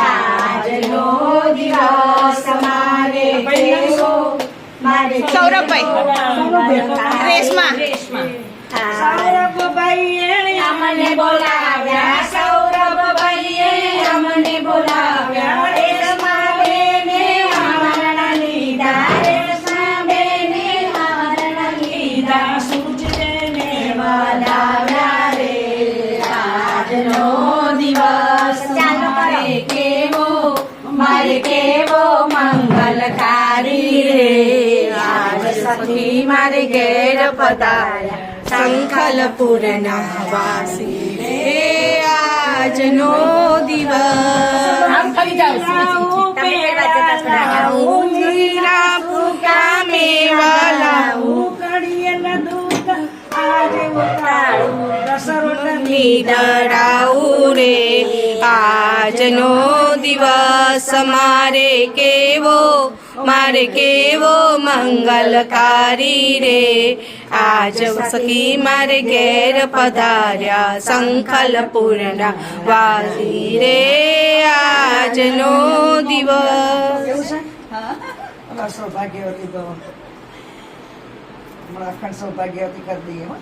આજનો દિવસ મારે કેવો સૌરભભાઈ રેશમા સૌરભભાઈએ અમને બોલાવ્યા સૌરભભાઈએ અમને બોલાવ્યા રેશમા બેને આમરણ લીધા રેશમા બેને આમરણ લીધા સૂરજને બોલાવ્યા રે આજનો દિવસ મારે કેવો મંગલકારી રે આજ સખી મારે ઘેર પધાર્યા સંખલપુરના વાસી રે આજનો દિવસ કામે વાલાઉ ડરાવું રે આજનો દિવસ મારે કેવો મંગલકારી રે આજ સખી મારે ઘેર પધાર્યા સંખલપુરના વાસી રે આજનો દિવસ સૌભાગ્યવતી તો હમણાં અખંડ સૌભાગ્યવતી કરી દઈએ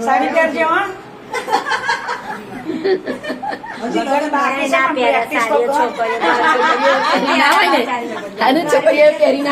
સારી કરજો છોકરીઓ પહેરી